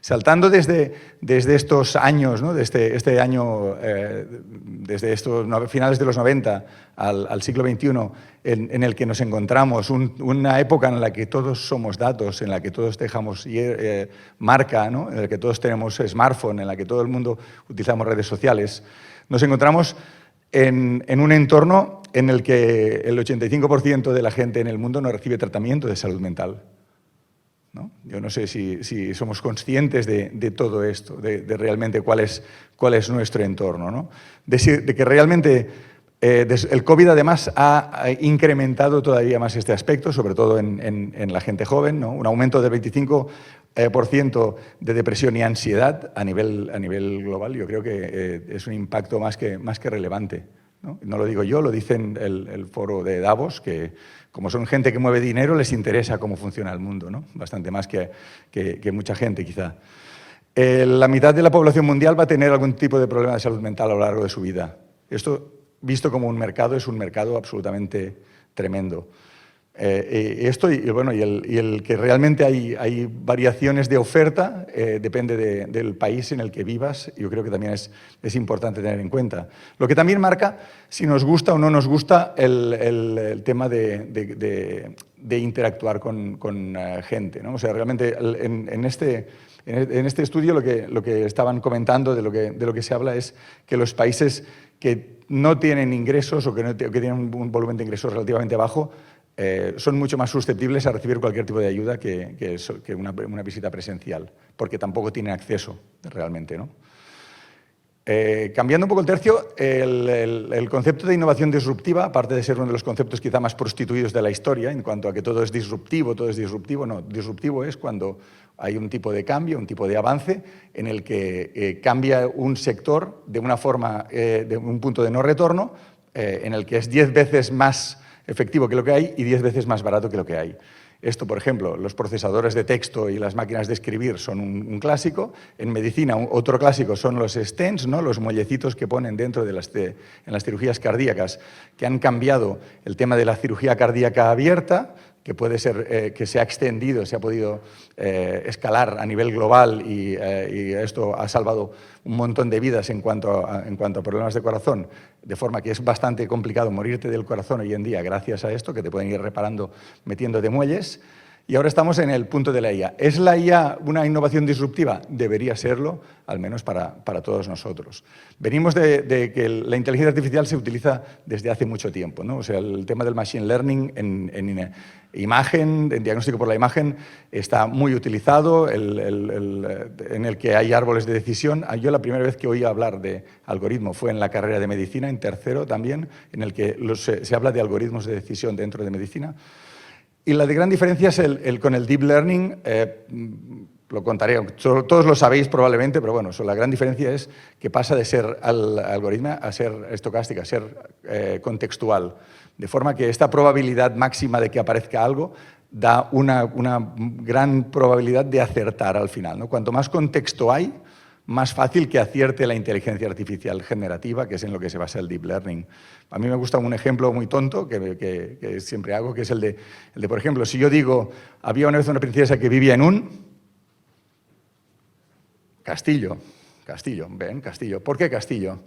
Saltando desde estos años, ¿no? Desde este año, desde estos finales de los 90 al siglo XXI, en el que nos encontramos, una época en la que todos somos datos, en la que todos dejamos marca, ¿no? En la que todos tenemos smartphone, en la que todo el mundo utilizamos redes sociales, nos encontramos en un entorno en el que el 85% de la gente en el mundo no recibe tratamiento de salud mental, ¿no? Yo no sé si somos conscientes de todo esto, de realmente cuál es nuestro entorno, ¿no? De que realmente el COVID además ha incrementado todavía más este aspecto, sobre todo en la gente joven, ¿no? Un aumento del 25% de depresión y ansiedad a nivel global. Yo creo que es un impacto más que relevante, ¿no? No lo digo yo, lo dicen el foro de Davos, que como son gente que mueve dinero, les interesa cómo funciona el mundo, ¿no? Bastante más que mucha gente, quizá. La mitad de la población mundial va a tener algún tipo de problema de salud mental a lo largo de su vida. Esto, visto como un mercado, es un mercado absolutamente tremendo. El que realmente hay variaciones de oferta depende del país en el que vivas. Yo creo que también es importante tener en cuenta. Lo que también marca si nos gusta o no nos gusta el tema de interactuar con gente, ¿no? O sea, realmente en este estudio lo que estaban comentando, de lo que se habla, es que los países que no tienen ingresos o que tienen un volumen de ingresos relativamente bajo son mucho más susceptibles a recibir cualquier tipo de ayuda que una visita presencial, porque tampoco tienen acceso realmente, ¿no? Cambiando un poco el tercio, el concepto de innovación disruptiva, aparte de ser uno de los conceptos quizá más prostituidos de la historia, en cuanto a que todo es disruptivo, no, disruptivo es cuando hay un tipo de cambio, un tipo de avance en el que cambia un sector de una forma, de un punto de no retorno, en el que es 10 veces más efectivo que lo que hay y 10 veces más barato que lo que hay. Esto, por ejemplo, los procesadores de texto y las máquinas de escribir son un clásico. En medicina, otro clásico son los stents, ¿no? Los muellecitos que ponen dentro en las cirugías cardíacas, que han cambiado el tema de la cirugía cardíaca abierta, que puede ser que se ha extendido, se ha podido escalar a nivel global y esto ha salvado un montón de vidas en cuanto a problemas de corazón, de forma que es bastante complicado morirte del corazón hoy en día gracias a esto, que te pueden ir reparando metiéndote muelles. Y ahora estamos en el punto de la IA. ¿Es la IA una innovación disruptiva? Debería serlo, al menos para todos nosotros. Venimos de que la inteligencia artificial se utiliza desde hace mucho tiempo, ¿no? O sea, el tema del machine learning en imagen, en diagnóstico por la imagen, está muy utilizado, en el que hay árboles de decisión. Yo la primera vez que oí hablar de algoritmo fue en la carrera de medicina, en tercero también, en el que se habla de algoritmos de decisión dentro de medicina. Y la de gran diferencia es con el deep learning, lo contaré, todos lo sabéis probablemente, pero bueno, la gran diferencia es que pasa de ser algoritmo a ser estocástica, a ser contextual. De forma que esta probabilidad máxima de que aparezca algo da una gran probabilidad de acertar al final, ¿no? Cuanto más contexto hay, más fácil que acierte la inteligencia artificial generativa, que es en lo que se basa el deep learning. A mí me gusta un ejemplo muy tonto que siempre hago, que es el de, por ejemplo, si yo digo, había una vez una princesa que vivía en un castillo. ¿Ven? Castillo. ¿Por qué castillo?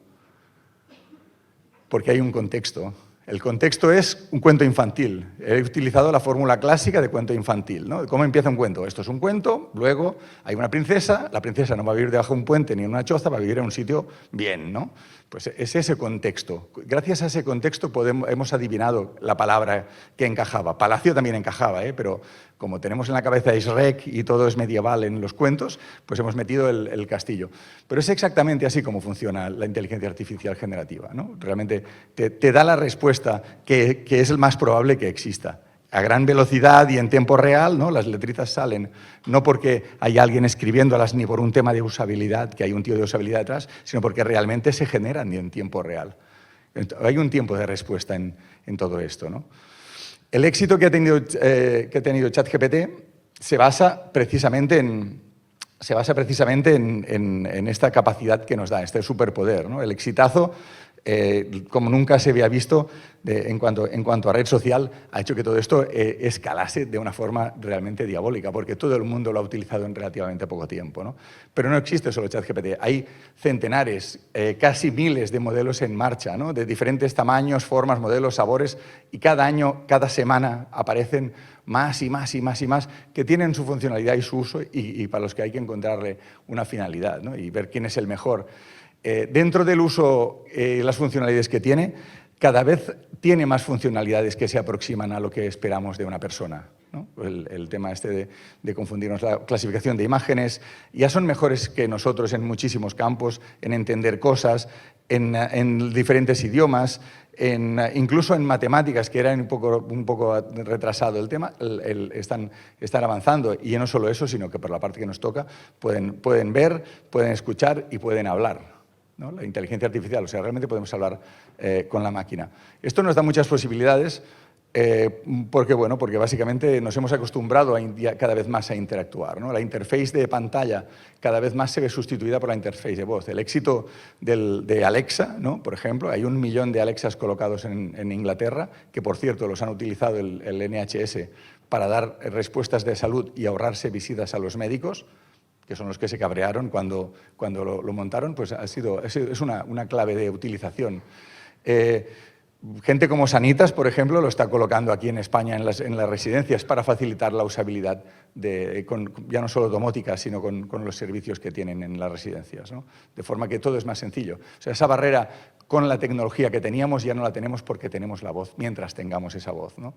Porque hay un contexto. El contexto es un cuento infantil. He utilizado la fórmula clásica de cuento infantil, ¿no? ¿Cómo empieza un cuento? Esto es un cuento, luego hay una princesa, la princesa no va a vivir debajo de un puente ni en una choza, va a vivir en un sitio bien, ¿no? Pues es ese contexto. Gracias a ese contexto hemos adivinado la palabra que encajaba. Palacio también encajaba, pero como tenemos en la cabeza Shrek y todo es medieval en los cuentos, pues hemos metido el castillo. Pero es exactamente así como funciona la inteligencia artificial generativa, ¿no? Realmente te da la respuesta que es el más probable que exista. A gran velocidad y en tiempo real, ¿no? Las letritas salen, no porque hay alguien escribiéndolas ni por un tema de usabilidad, que hay un tío de usabilidad detrás, sino porque realmente se generan en tiempo real. Hay un tiempo de respuesta en todo esto, ¿no? El éxito que ha tenido ChatGPT se basa precisamente en esta capacidad que nos da, este superpoder, ¿no? El exitazo como nunca se había visto en cuanto a red social, ha hecho que todo esto escalase de una forma realmente diabólica, porque todo el mundo lo ha utilizado en relativamente poco tiempo, ¿no? Pero no existe solo ChatGPT, hay centenares, casi miles de modelos en marcha, ¿no? De diferentes tamaños, formas, modelos, sabores, y cada año, cada semana aparecen más y más y más y más que tienen su funcionalidad y su uso y para los que hay que encontrarle una finalidad, ¿no? Y ver quién es el mejor. Dentro del uso, las funcionalidades que tiene, cada vez tiene más funcionalidades que se aproximan a lo que esperamos de una persona, ¿no? El tema este de confundirnos, la clasificación de imágenes, ya son mejores que nosotros en muchísimos campos, en entender cosas, en diferentes idiomas, incluso en matemáticas, que era un poco retrasado el tema, están avanzando. Y no solo eso, sino que por la parte que nos toca pueden ver, pueden escuchar y pueden hablar, ¿no? La inteligencia artificial, o sea, realmente podemos hablar con la máquina. Esto nos da muchas posibilidades porque básicamente nos hemos acostumbrado cada vez más a interactuar, ¿no? La interface de pantalla cada vez más se ve sustituida por la interface de voz. El éxito de Alexa, ¿no? Por ejemplo, hay 1 millón de Alexas colocados en Inglaterra, que por cierto los han utilizado el NHS para dar respuestas de salud y ahorrarse visitas a los médicos, que son los que se cabrearon cuando lo montaron, pues es una clave de utilización. Gente como Sanitas, por ejemplo, lo está colocando aquí en España en las residencias para facilitar la usabilidad, ya no solo domótica, sino con los servicios que tienen en las residencias, ¿no? De forma que todo es más sencillo. O sea, esa barrera con la tecnología que teníamos ya no la tenemos porque tenemos la voz, mientras tengamos esa voz, ¿no?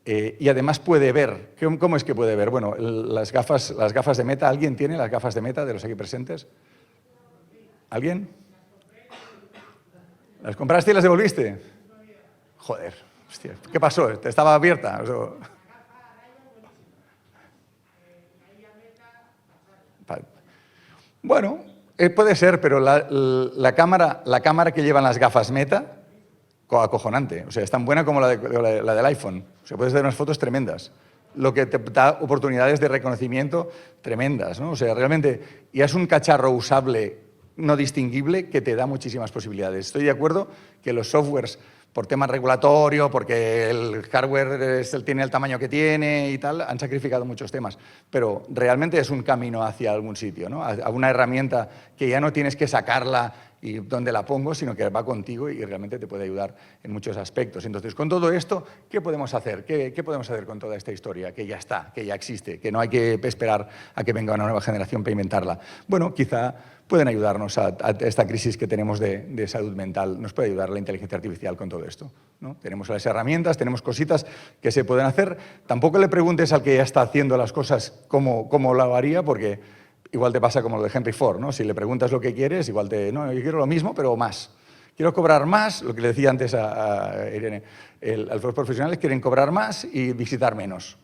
Y además puede ver. ¿Cómo es que puede ver? Bueno, las gafas de Meta. ¿Alguien tiene las gafas de Meta de los aquí presentes? ¿Alguien? ¿Las compraste y las devolviste? Joder, hostia, ¿qué pasó? ¿Estaba abierta? Bueno, puede ser, pero la cámara que llevan las gafas Meta, acojonante. O sea, es tan buena como la del iPhone. O sea, puedes hacer unas fotos tremendas. Lo que te da oportunidades de reconocimiento tremendas, ¿no? O sea, realmente, y es un cacharro usable, no distinguible, que te da muchísimas posibilidades. Estoy de acuerdo que los softwares, por tema regulatorio, porque el hardware tiene el tamaño que tiene y tal, han sacrificado muchos temas. Pero realmente es un camino hacia algún sitio, ¿no? A una herramienta que ya no tienes que sacarla y dónde la pongo, sino que va contigo y realmente te puede ayudar en muchos aspectos. Entonces, con todo esto, ¿qué podemos hacer? ¿Qué podemos hacer con toda esta historia? Que ya está, que ya existe, que no hay que esperar a que venga una nueva generación para inventarla. Bueno, quizá pueden ayudarnos a esta crisis que tenemos de salud mental. Nos puede ayudar la inteligencia artificial con todo esto, ¿no? Tenemos las herramientas, tenemos cositas que se pueden hacer. Tampoco le preguntes al que ya está haciendo las cosas cómo lo haría, porque igual te pasa como lo de Henry Ford, ¿no? Si le preguntas lo que quieres, igual no, yo quiero lo mismo, pero más. Quiero cobrar más, lo que le decía antes a Irene. Los profesionales quieren cobrar más y visitar menos.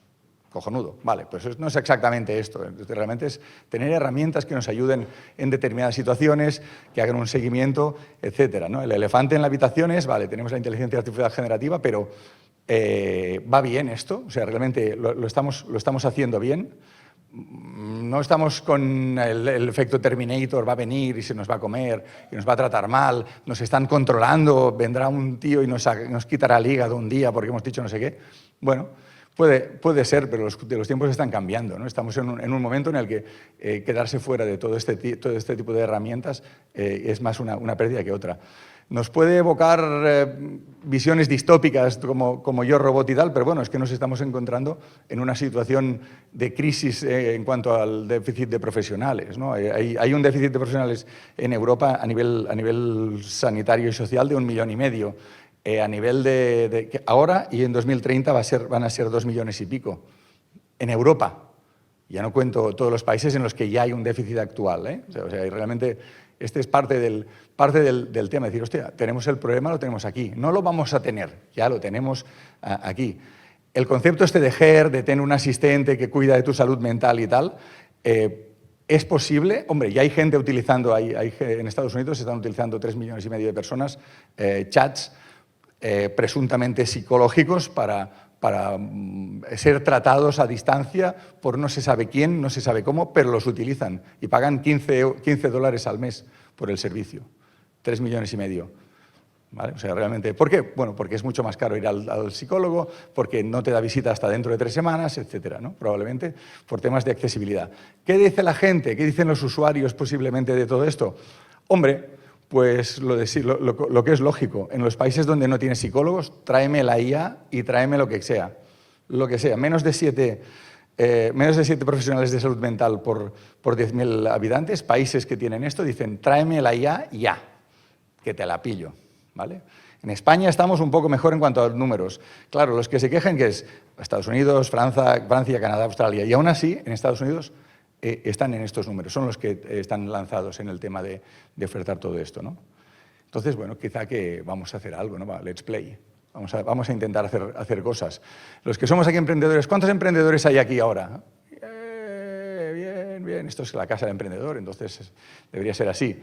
Cojonudo. Vale, pues no es exactamente esto. Realmente es tener herramientas que nos ayuden en determinadas situaciones, que hagan un seguimiento, etcétera, ¿no? El elefante en la habitación es, vale, tenemos la inteligencia artificial generativa, pero ¿va bien esto? O sea, realmente lo estamos haciendo bien. No estamos con el efecto Terminator, va a venir y se nos va a comer y nos va a tratar mal, nos están controlando, vendrá un tío y nos quitará el hígado un día porque hemos dicho no sé qué. Bueno, puede ser, pero los tiempos están cambiando, ¿no? Estamos en un momento en el que quedarse fuera de todo este tipo de herramientas es más una pérdida que otra. Nos puede evocar visiones distópicas como Yo, Robot y tal, pero bueno, es que nos estamos encontrando en una situación de crisis en cuanto al déficit de profesionales, ¿no? Hay un déficit de profesionales en Europa a nivel sanitario y social de 1,5 millones. A nivel de ahora y en 2030 van a ser 2 millones y pico. En Europa. Ya no cuento todos los países en los que ya hay un déficit actual, ¿eh? O sea, realmente este es parte del tema. Decir, hostia, tenemos el problema, lo tenemos aquí. No lo vamos a tener, ya lo tenemos aquí. El concepto este de GER, de tener un asistente que cuida de tu salud mental y tal, ¿es posible? Hombre, ya hay gente utilizando, en Estados Unidos se están utilizando 3,5 millones de personas, chats presuntamente psicológicos para ser tratados a distancia por no se sabe quién, no se sabe cómo, pero los utilizan y pagan $15 al mes por el servicio. 3,5 millones. ¿Vale? O sea, realmente, ¿por qué? Bueno, porque es mucho más caro ir al psicólogo, porque no te da visita hasta dentro de 3 semanas, etcétera, ¿no? Probablemente por temas de accesibilidad. ¿Qué dice la gente? ¿Qué dicen los usuarios posiblemente de todo esto? Hombre, pues lo que es lógico. En los países donde no tienes psicólogos, tráeme la IA y tráeme lo que sea. Lo que sea. Menos de 7 profesionales de salud mental por 10.000 habitantes, países que tienen esto, dicen, tráeme la IA ya, que te la pillo. ¿Vale? En España estamos un poco mejor en cuanto a números. Claro, los que se quejan que es Estados Unidos, Francia, Canadá, Australia, y aún así en Estados Unidos están en estos números, son los que están lanzados en el tema de ofertar todo esto, ¿no? Entonces, bueno, quizá que vamos a hacer algo, ¿no? Let's play. Vamos a intentar hacer cosas. Los que somos aquí emprendedores, ¿cuántos emprendedores hay aquí ahora? Bien, esto es la casa del emprendedor, entonces debería ser así.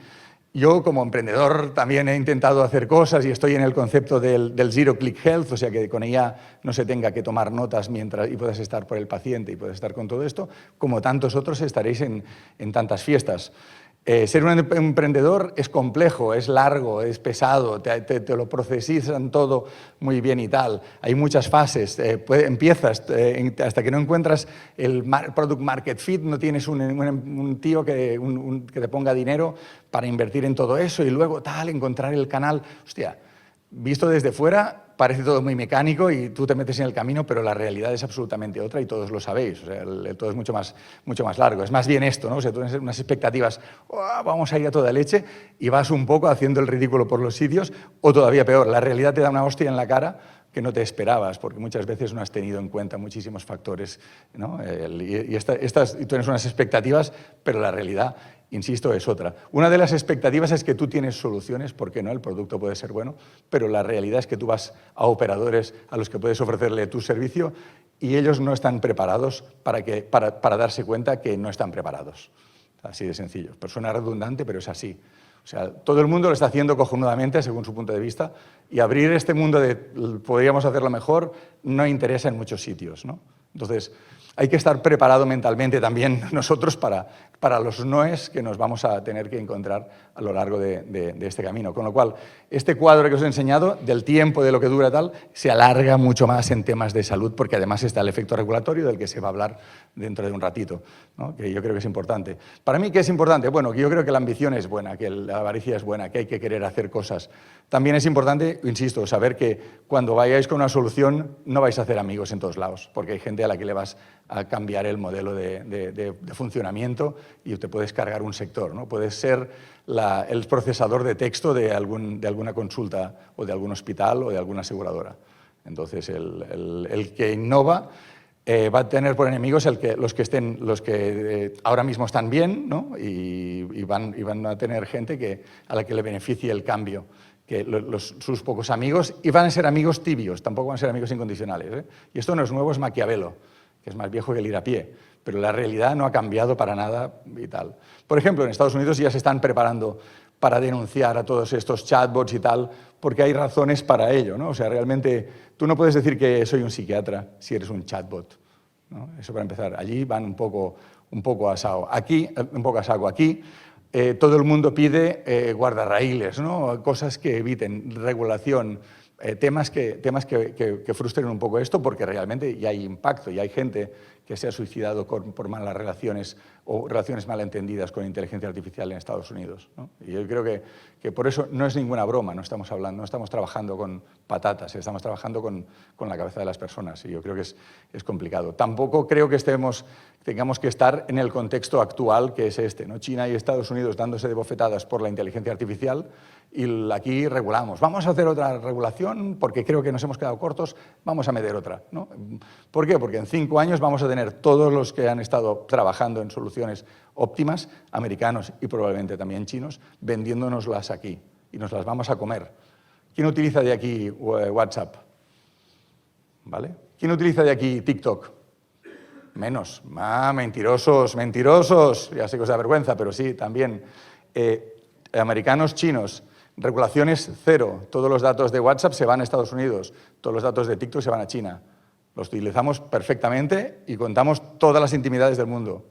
Yo, como emprendedor, también he intentado hacer cosas y estoy en el concepto del Zero Click Health, o sea, que con ella no se tenga que tomar notas y puedas estar por el paciente y puedas estar con todo esto, como tantos otros estaréis en tantas fiestas. Ser un emprendedor es complejo, es largo, es pesado, te lo procesan todo muy bien y tal. Hay muchas fases, empiezas, hasta que no encuentras el product market fit, no tienes un tío que te ponga dinero para invertir en todo eso y luego encontrar el canal. Hostia, visto desde fuera parece todo muy mecánico y tú te metes en el camino, pero la realidad es absolutamente otra y todos lo sabéis. O sea, todo es mucho más largo. Es más bien esto, ¿no? O sea, tú tienes unas expectativas, vamos a ir a toda leche, y vas un poco haciendo el ridículo por los sitios, o todavía peor, la realidad te da una hostia en la cara que no te esperabas, porque muchas veces no has tenido en cuenta muchísimos factores, ¿no? Y tú tienes unas expectativas, pero la realidad, insisto, es otra. Una de las expectativas es que tú tienes soluciones, porque no, el producto puede ser bueno, pero la realidad es que tú vas a operadores a los que puedes ofrecerle tu servicio y ellos no están preparados para darse cuenta que no están preparados. Así de sencillo. Pero suena redundante, pero es así. O sea, todo el mundo lo está haciendo cojonudamente según su punto de vista y abrir este mundo de podríamos hacerlo mejor no interesa en muchos sitios, ¿no? Entonces, hay que estar preparado mentalmente también nosotros para los noes que nos vamos a tener que encontrar a lo largo de este camino. Con lo cual, este cuadro que os he enseñado, del tiempo, de lo que dura tal, se alarga mucho más en temas de salud, porque además está el efecto regulatorio del que se va a hablar dentro de un ratito, ¿no? Que yo creo que es importante. Para mí, ¿qué es importante? Bueno, yo creo que la ambición es buena, que la avaricia es buena, que hay que querer hacer cosas. También es importante, insisto, saber que cuando vayáis con una solución no vais a hacer amigos en todos lados, porque hay gente a la que le vas a cambiar el modelo de funcionamiento y te puedes cargar un sector, ¿no? Puedes ser el procesador de texto de alguna consulta o de algún hospital o de alguna aseguradora. Entonces, el que innova va a tener por enemigos los que ahora mismo están bien, ¿no? y van a tener gente a la que le beneficie el cambio, que sus pocos amigos, y van a ser amigos tibios, tampoco van a ser amigos incondicionales, ¿eh? Y esto no es nuevo, es Maquiavelo, que es más viejo que el ir a pie, pero la realidad no ha cambiado para nada y tal. Por ejemplo, en Estados Unidos ya se están preparando para denunciar a todos estos chatbots y tal, porque hay razones para ello, ¿no? O sea, realmente tú no puedes decir que soy un psiquiatra si eres un chatbot, ¿no? Eso para empezar. Allí van un poco a saco. Aquí, todo el mundo pide guardarraíles, ¿no? Cosas que eviten, regulación, temas que frustren un poco esto, porque realmente ya hay impacto, ya hay gente que se ha suicidado por malas relaciones o relaciones malentendidas con inteligencia artificial en Estados Unidos, ¿no? Y yo creo que por eso no es ninguna broma, no estamos trabajando con patatas, estamos trabajando con la cabeza de las personas, y yo creo que es complicado. Tampoco creo que tengamos que estar en el contexto actual, que es este, ¿no? China y Estados Unidos dándose de bofetadas por la inteligencia artificial, y aquí regulamos. Vamos a hacer otra regulación porque creo que nos hemos quedado cortos, vamos a meter otra, ¿no? ¿Por qué? Porque en 5 años vamos a tener todos los que han estado trabajando en soluciones óptimas, americanos y probablemente también chinos, vendiéndonoslas aquí y nos las vamos a comer. ¿Quién utiliza de aquí WhatsApp? ¿Vale? ¿Quién utiliza de aquí TikTok? Menos. Mentirosos. Ya sé que os da vergüenza, pero sí, también. Americanos, chinos. Regulaciones cero. Todos los datos de WhatsApp se van a Estados Unidos. Todos los datos de TikTok se van a China. Los utilizamos perfectamente y contamos todas las intimidades del mundo,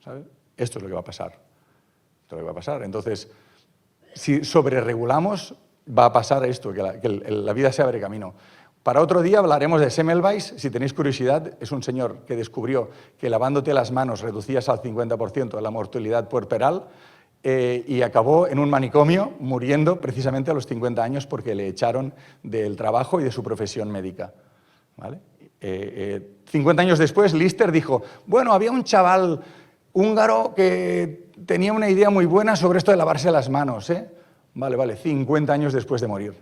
¿sabes? Esto es lo que va a pasar. Entonces, si sobreregulamos, va a pasar esto, que la vida se abre camino. Para otro día hablaremos de Semmelweis. Si tenéis curiosidad, es un señor que descubrió que lavándote las manos reducías al 50% la mortalidad puerperal y acabó en un manicomio muriendo precisamente a los 50 años porque le echaron del trabajo y de su profesión médica. ¿Vale? 50 años después, Lister dijo, bueno, había un chaval húngaro que tenía una idea muy buena sobre esto de lavarse las manos. Vale, 50 años después de morir.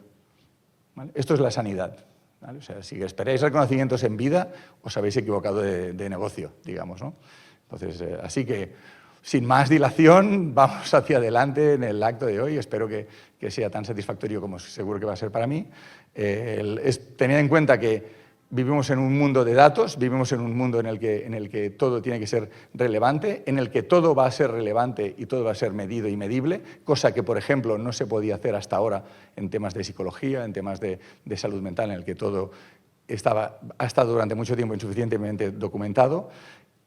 ¿Vale? Esto es la sanidad. ¿Vale? O sea, si esperáis reconocimientos en vida, os habéis equivocado de negocio, digamos, ¿no? Entonces, así que, sin más dilación, vamos hacia adelante en el acto de hoy. Espero que sea tan satisfactorio como seguro que va a ser para mí. Tened en cuenta que vivimos en un mundo de datos, vivimos en un mundo en el que todo tiene que ser relevante, en el que todo va a ser relevante y todo va a ser medido y medible, cosa que, por ejemplo, no se podía hacer hasta ahora en temas de psicología, en temas de salud mental, en el que todo ha estado durante mucho tiempo insuficientemente documentado,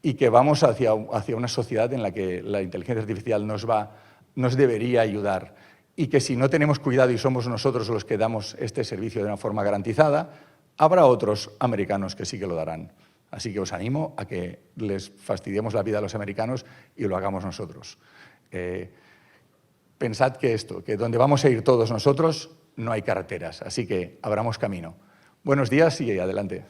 y que vamos hacia una sociedad en la que la inteligencia artificial nos debería ayudar, y que si no tenemos cuidado y somos nosotros los que damos este servicio de una forma garantizada, habrá otros americanos que sí que lo darán. Así que os animo a que les fastidiemos la vida a los americanos y lo hagamos nosotros. Pensad que donde vamos a ir todos nosotros no hay carreteras, así que abramos camino. Buenos días y adelante.